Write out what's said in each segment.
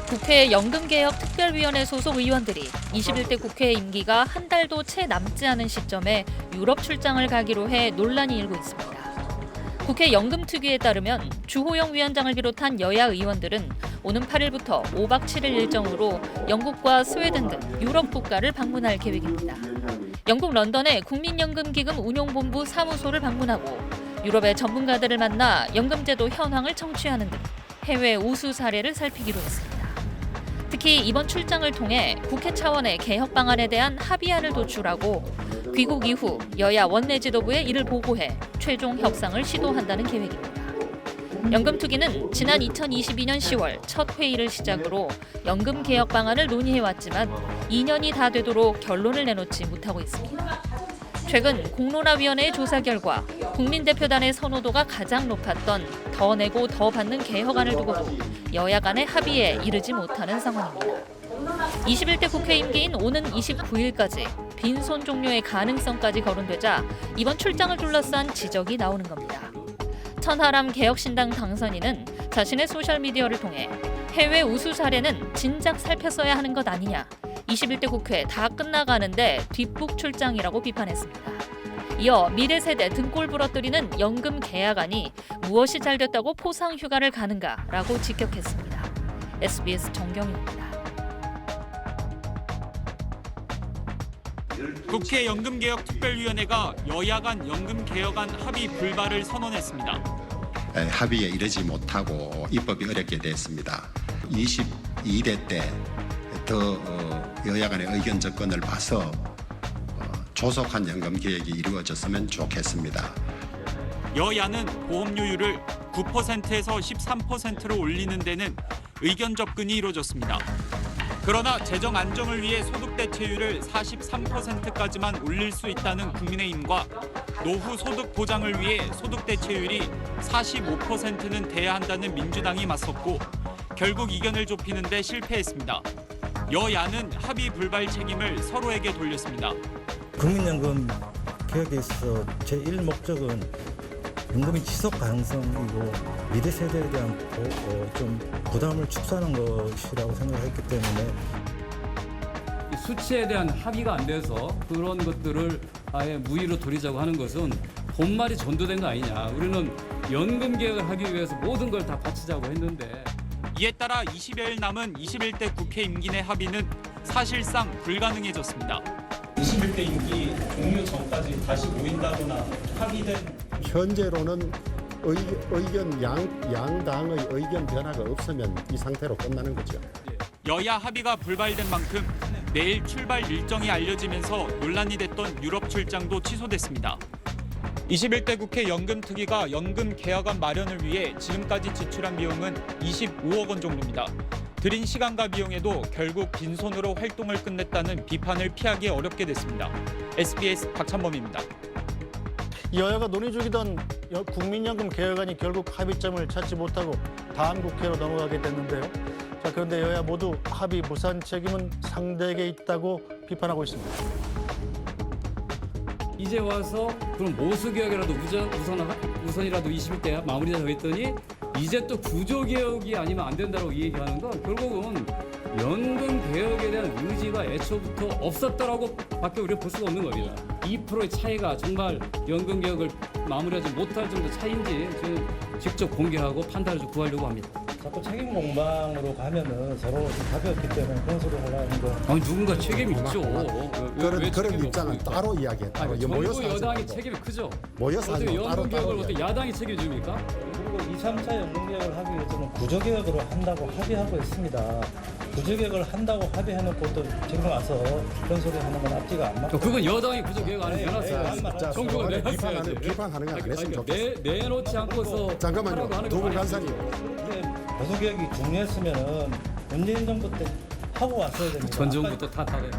국회 연금개혁특별위원회 소속 의원들이 21대 국회 임기가 한 달도 채 남지 않은 시점에 유럽 출장을 가기로 해 논란이 일고 있습니다. 국회 연금특위에 따르면 주호영 위원장을 비롯한 여야 의원들은 오는 8일부터 5박 7일 일정으로 영국과 스웨덴 등 유럽 국가를 방문할 계획입니다. 영국 런던의 국민연금기금 운용본부 사무소를 방문하고 유럽의 전문가들을 만나 연금제도 현황을 청취하는 등 해외 우수 사례를 살피기로 했습니다. 특히 이번 출장을 통해 국회 차원의 개혁 방안에 대한 합의안을 도출하고 귀국 이후 여야 원내 지도부에 이를 보고해 최종 협상을 시도한다는 계획입니다. 연금특위는 지난 2022년 10월 첫 회의를 시작으로 연금 개혁 방안을 논의해왔지만 2년이 다 되도록 결론을 내놓지 못하고 있습니다. 최근 공론화위원회의 조사 결과 국민대표단의 선호도가 가장 높았던 더 내고 더 받는 개혁안을 두고도 여야 간의 합의에 이르지 못하는 상황입니다. 21대 국회 임기인 오는 29일까지 빈손 종료의 가능성까지 거론되자 이번 출장을 둘러싼 지적이 나오는 겁니다. 천하람 개혁신당 당선인은 자신의 소셜미디어를 통해 해외 우수 사례는 진작 살폈어야 하는 것 아니냐, 21대 국회 다 끝나가는데 뒷북 출장이라고 비판했습니다. 이어 미래세대 등골 부러뜨리는 연금 개혁안이 무엇이 잘됐다고 포상휴가를 가는가라고 직격했습니다. SBS 정경입니다. 국회 연금개혁특별위원회가 여야 간 연금개혁안 합의 불발을 선언했습니다. 합의에 이르지 못하고 입법이 어렵게 됐습니다. 22대 때 더 여야 간의 의견 접근을 봐서 조속한 연금 개혁이 이루어졌으면 좋겠습니다. 여야는 보험료율을 9%에서 13%로 올리는 데는 의견 접근이 이루어졌습니다. 그러나 재정 안정을 위해 소득 대체율을 43%까지만 올릴 수 있다는 국민의힘과 노후 소득 보장을 위해 소득 대체율이 45%는 돼야 한다는 민주당이 맞섰고 결국 이견을 좁히는 데 실패했습니다. 여야는 합의 불발 책임을 서로에게 돌렸습니다. 국민연금 개혁에 있어서 제1 목적은 연금의 지속 가능성이고 미래 세대에 대한 좀 부담을 축소하는 것이라고 생각했기 때문에 수치에 대한 합의가 안 돼서 그런 것들을 아예 무의로 돌리자고 하는 것은 본말이 전도된 거 아니냐. 우리는 연금 개혁을 하기 위해서 모든 걸 다 바치자고 했는데. 이에 따라 20여일 남은 21대 국회 임기 내 합의는 사실상 불가능해졌습니다. 21대 임기 종료 전까지 다시 모인다거나 합의된 현재로는 의견 양당의 의견 변화가 없으면 이 상태로 끝나는 거죠. 여야 합의가 불발된 만큼 내일 출발 일정이 알려지면서 논란이 됐던 유럽 출장도 취소됐습니다. 21대 국회 연금특위가 연금 개혁안 마련을 위해 지금까지 지출한 비용은 25억 원 정도입니다. 들인 시간과 비용에도 결국 빈손으로 활동을 끝냈다는 비판을 피하기 어렵게 됐습니다. SBS 박찬범입니다. 여야가 논의 중이던 국민연금 개혁안이 결국 합의점을 찾지 못하고 다음 국회로 넘어가게 됐는데요. 자, 그런데 여야 모두 합의 무산 책임은 상대에게 있다고 비판하고 있습니다. 이제 와서 그럼 모수 개혁이라도 우선이라도 21대 마무리하자고 했더니 이제 또 구조 개혁이 아니면 안 된다고 이 얘기하는 건 결국은 연금 개혁에 대한 의지가 애초부터 없었다라고 밖에 우리가 볼 수가 없는 겁니다. 2%의 차이가 정말 연금 개혁을 마무리하지 못할 정도 차이인지 지금 직접 공개하고 판단을 좀 구하려고 합니다. 자꾸 책임 공방으로 가면은 서로 좀 가볍기 때문에 그런 소리 하려는 거. 아니 누군가 책임이 있죠. 그런 입장은 따로 이야기했다. 아니, 정부 여당이 책임이 크죠. 모여서 어떻게 하는 거 연금 개혁을 따로 어떻게 야당이 책임집니까? 그리고 2, 3차 연금 개혁을 하기 위해서는 구조 개혁으로 한다고 합의하고 있습니다. 구조 개혁을 한다고 합의해놓고 또 지금 와서 그런 소리 하는 건 앞뒤가 안 맞고. 그건 여당이 구조 개혁 안 자, 해놨어요. 정부가 내놨어야지. 비판하는 거 안 했으면 좋겠어. 내놓지 않고서 잠깐만요. 두 분 간사님. 구조 개혁이 중요했으면은 문재인 정부 때 하고 왔어야 됩니다. 전 정부도 탓하네.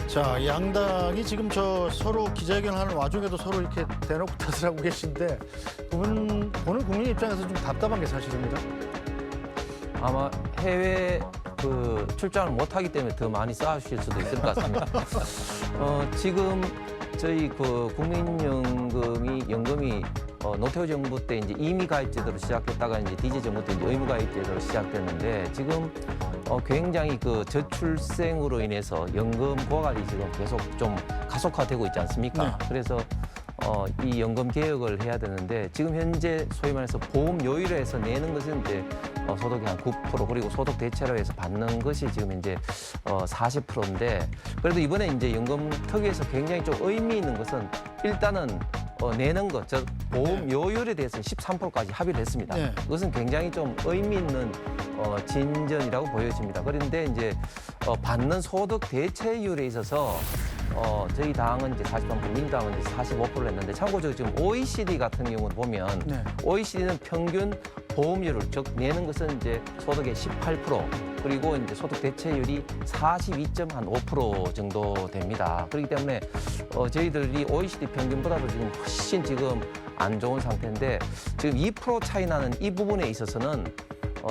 자, 양당이 지금 서로 기자회견하는 와중에도 서로 이렇게 대놓고 탓을 하고 계신데 보는 국민 입장에서 좀 답답한 게 사실입니다. 아마 해외 출장을 못하기 때문에 더 많이 쌓으실 수도 있을 것 같습니다. 지금 저희 국민연금이 노태우 정부 때 이제 임의 가입제도로 시작했다가 이제 DJ 정부 때 이제 의무 가입제도로 시작됐는데 지금 굉장히 그 저출생으로 인해서 연금 고갈이 지금 계속 좀 가속화되고 있지 않습니까? 네. 그래서 이 연금 개혁을 해야 되는데 지금 현재 소위 말해서 보험 요율에 해서 내는 것은 이제 소득의 한 9% 그리고 소득 대체로 해서 받는 것이 지금 이제 40%인데 그래도 이번에 이제 연금 특위에서 굉장히 좀 의미 있는 것은 일단은 내는 것, 즉 보험 요율에 대해서 13%까지 합의를 했습니다. 네. 그것은 굉장히 좀 의미 있는 진전이라고 보여집니다. 그런데 이제 받는 소득 대체율에 있어서 저희 당은 이제 43%, 민주당은 이제 45%를 했는데 참고로 지금 OECD 같은 경우를 보면 네. OECD는 평균 보험료를 즉 내는 것은 이제 소득의 18% 그리고 이제 소득 대체율이 42.5% 정도 됩니다. 그렇기 때문에 저희들이 OECD 평균보다도 지금 훨씬 지금 안 좋은 상태인데 지금 2% 차이 나는 이 부분에 있어서는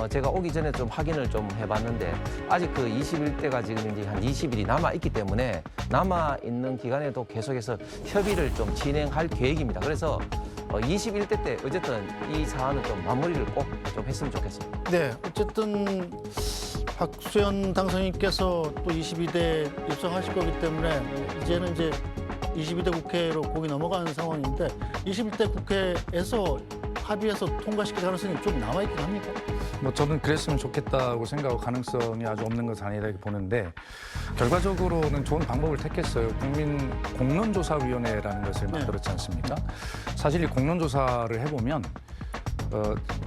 제가 오기 전에 좀 확인을 좀 해봤는데 아직 그 21대가 지금 이제 한 20일이 남아 있기 때문에 남아 있는 기간에도 계속해서 협의를 좀 진행할 계획입니다. 그래서 21대 때 어쨌든 이 사안은 좀 마무리를 꼭 좀 했으면 좋겠습니다. 네, 어쨌든 박수현 당선인께서 또 22대 입성하실 거기 때문에 이제는 이제 22대 국회로 곡이 넘어가는 상황인데 21대 국회에서 합의해서 통과시킬 가능성이 좀 남아있긴 합니까? 뭐 저는 그랬으면 좋겠다고 생각하고 가능성이 아주 없는 것은 아니라 이렇게 보는데 결과적으로는 좋은 방법을 택했어요. 국민 공론조사위원회라는 것을 만들었지 않습니까? 사실 이 공론조사를 해보면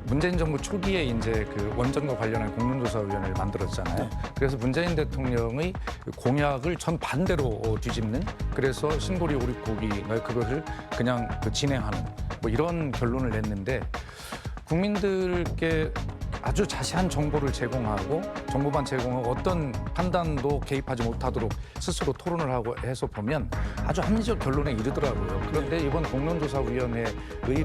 문재인 정부 초기에 이제 그 원전과 관련한 공론조사위원회를 만들었잖아요. 그래서 문재인 대통령의 공약을 전 반대로 뒤집는 그래서 신고리 오리고기 그것을 그냥 진행하는 뭐 이런 결론을 냈는데 국민들께 아주 자세한 정보를 제공하고 정보만 제공하고 어떤 판단도 개입하지 못하도록 스스로 토론을 하고 해서 보면 아주 합리적 결론에 이르더라고요. 그런데 이번 공론조사위원회의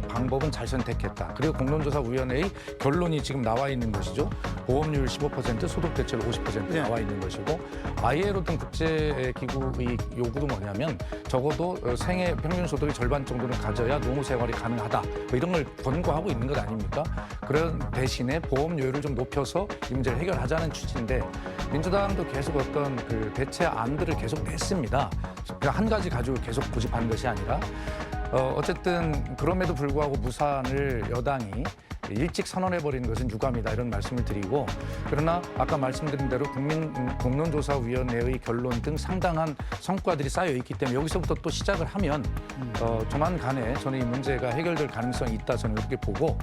방법은 잘 선택했다. 그리고 공론조사위원회의 결론이 지금 나와 있는 것이죠. 보험료율 15%, 소득 대체율 50% 나와 있는 것이고 ILO 등 국제기구의 요구도 뭐냐면 적어도 생애 평균 소득의 절반 정도는 가져야 노후 생활이 가능하다. 뭐 이런 걸 권고하고 있는 것 아닙니까? 그런 대신에 보험료율을 좀 높여서 이 문제를 해결하자는 취지인데 민주당도 계속 어떤 그 대체안들을 계속 냈습니다. 한 가지 가지고 계속 고집한 것이 아니라 어쨌든 그럼에도 불구하고 무산을 여당이 일찍 선언해버리는 것은 유감이다 이런 말씀을 드리고 그러나 아까 말씀드린 대로 공론조사위원회의 결론 등 상당한 성과들이 쌓여 있기 때문에 여기서부터 또 시작을 하면 조만간에 저는 이 문제가 해결될 가능성이 있다 저는 그렇게 보고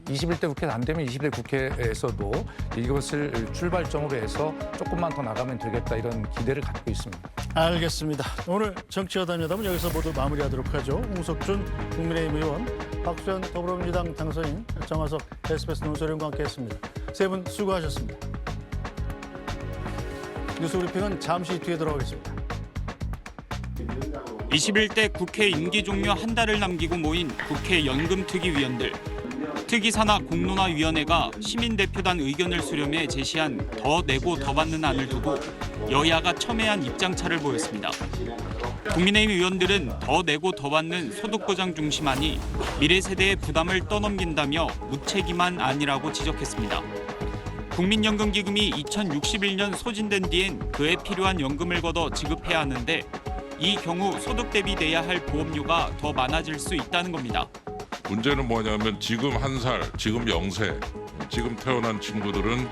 21대 국회가 안 되면 20대 국회에서도 이것을 출발점으로 해서 조금만 더 나가면 되겠다 이런 기대를 갖고 있습니다. 알겠습니다. 오늘 정치여담여담은 여기서 모두 마무리하도록 하죠. 홍석준 국민의힘 의원, 박수현 더불어민주당 당선인, 정화석 SBS 논설위원과 함께했습니다. 세 분 수고하셨습니다. 뉴스브리핑은 잠시 뒤에 돌아오겠습니다. 21대 국회 임기 종료 한 달을 남기고 모인 국회 연금특위위원들. 특위사나 공론화위원회가 시민대표단 의견을 수렴해 제시한 더 내고 더 받는 안을 두고 여야가 첨예한 입장차를 보였습니다. 국민의힘 의원들은 더 내고 더 받는 소득보장 중심안이 미래 세대의 부담을 떠넘긴다며 무책임한 안이라고 지적했습니다. 국민연금기금이 2061년 소진된 뒤엔 그에 필요한 연금을 걷어 지급해야 하는데 이 경우 소득 대비 내야 할 보험료가 더 많아질 수 있다는 겁니다. 문제는 뭐냐면 지금 1살, 지금 0세, 지금 태어난 친구들은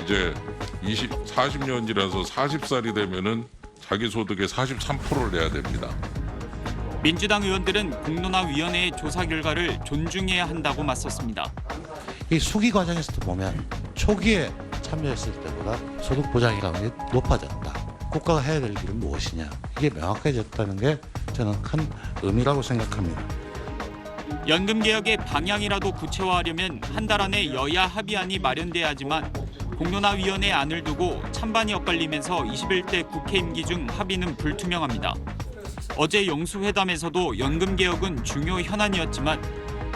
이제 40년이라서 40살이 되면은 자기 소득의 43%를 내야 됩니다. 민주당 의원들은 공론화위원회의 조사 결과를 존중해야 한다고 맞섰습니다. 이 수기 과정에서도 보면 초기에 참여했을 때보다 소득 보장이라는 게 높아졌다. 국가가 해야 될 일은 무엇이냐. 이게 명확해졌다는 게 저는 큰 의미라고 생각합니다. 연금개혁의 방향이라도 구체화하려면 한 달 안에 여야 합의안이 마련돼야 하지만 공론화위원회 안을 두고 찬반이 엇갈리면서 21대 국회 임기 중 합의는 불투명합니다. 어제 영수회담에서도 연금개혁은 중요 현안이었지만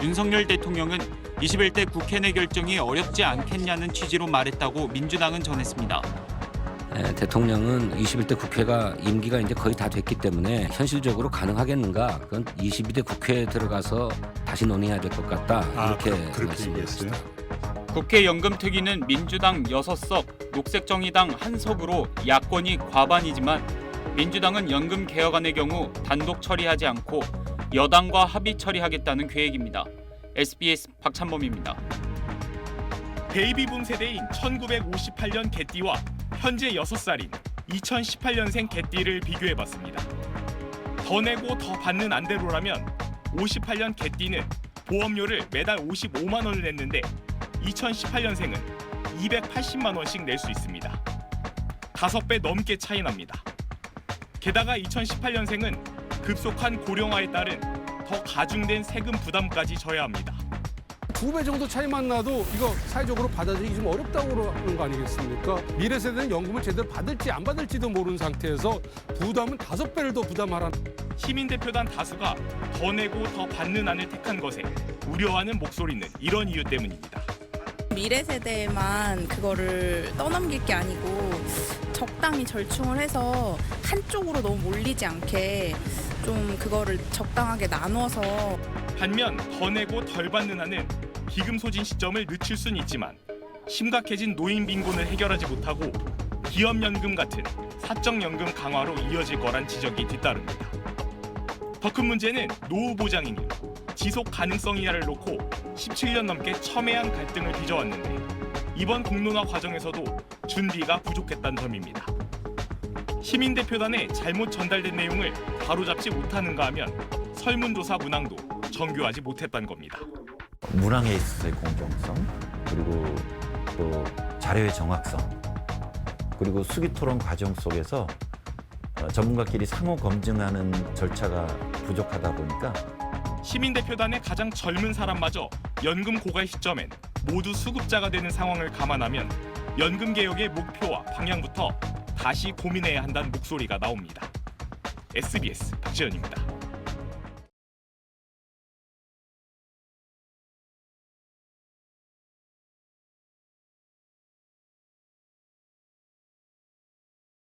윤석열 대통령은 21대 국회 내 결정이 어렵지 않겠냐는 취지로 말했다고 민주당은 전했습니다. 대통령은 21대 국회가 임기가 이제 거의 다 됐기 때문에 현실적으로 가능하겠는가? 그건 22대 국회에 들어가서 다시 다시 논의해야 될 것 같다. 이렇게 얘기했어요. 국회 연금특위는 민주당 6석, 녹색정의당 1석으로 야권이 과반이지만 민주당은 연금 개혁안의 경우 단독 처리하지 않고 여당과 합의 처리하겠다는 계획입니다. SBS 박찬범입니다. 베이비붐 세대인 1958년 개띠와 현재 6살인 2018년생 개띠를 비교해봤습니다. 더 내고 더 받는 안대로라면 58년 개띠는 보험료를 매달 55만 원을 냈는데 2018년생은 280만 원씩 낼 수 있습니다. 5배 넘게 차이 납니다. 게다가 2018년생은 급속한 고령화에 따른 더 가중된 세금 부담까지 져야 합니다. 2배 정도 차이만 나도 이거 사회적으로 받아들이기 좀 어렵다고 하는 거 아니겠습니까? 미래 세대는 연금을 제대로 받을지 안 받을지도 모르는 상태에서 부담은 5배를 더 부담하라. 시민대표단 다수가 더 내고 더 받는 안을 택한 것에 우려하는 목소리는 이런 이유 때문입니다. 미래 세대만 그거를 떠넘길 게 아니고 적당히 절충을 해서 한쪽으로 너무 몰리지 않게 좀 그거를 적당하게 나눠서. 반면 더 내고 덜 받는 안은 기금 소진 시점을 늦출 수는 있지만 심각해진 노인 빈곤을 해결하지 못하고 기업연금 같은 사적연금 강화로 이어질 거란 지적이 뒤따릅니다. 더 큰 문제는 노후 보장이니 지속 가능성 이하를 놓고 17년 넘게 첨예한 갈등을 빚어왔는데 이번 공론화 과정에서도 준비가 부족했다는 점입니다. 시민대표단에 잘못 전달된 내용을 바로잡지 못하는가 하면 설문조사 문항도 정교하지 못했다는 겁니다. 문항에 있어서의 공정성, 그리고 또 자료의 정확성, 그리고 수기토론 과정 속에서 전문가끼리 상호 검증하는 절차가 부족하다 보니까 시민대표단의 가장 젊은 사람마저 연금 고갈 시점엔 모두 수급자가 되는 상황을 감안하면 연금 개혁의 목표와 방향부터 다시 고민해야 한다는 목소리가 나옵니다. SBS 박지현입니다.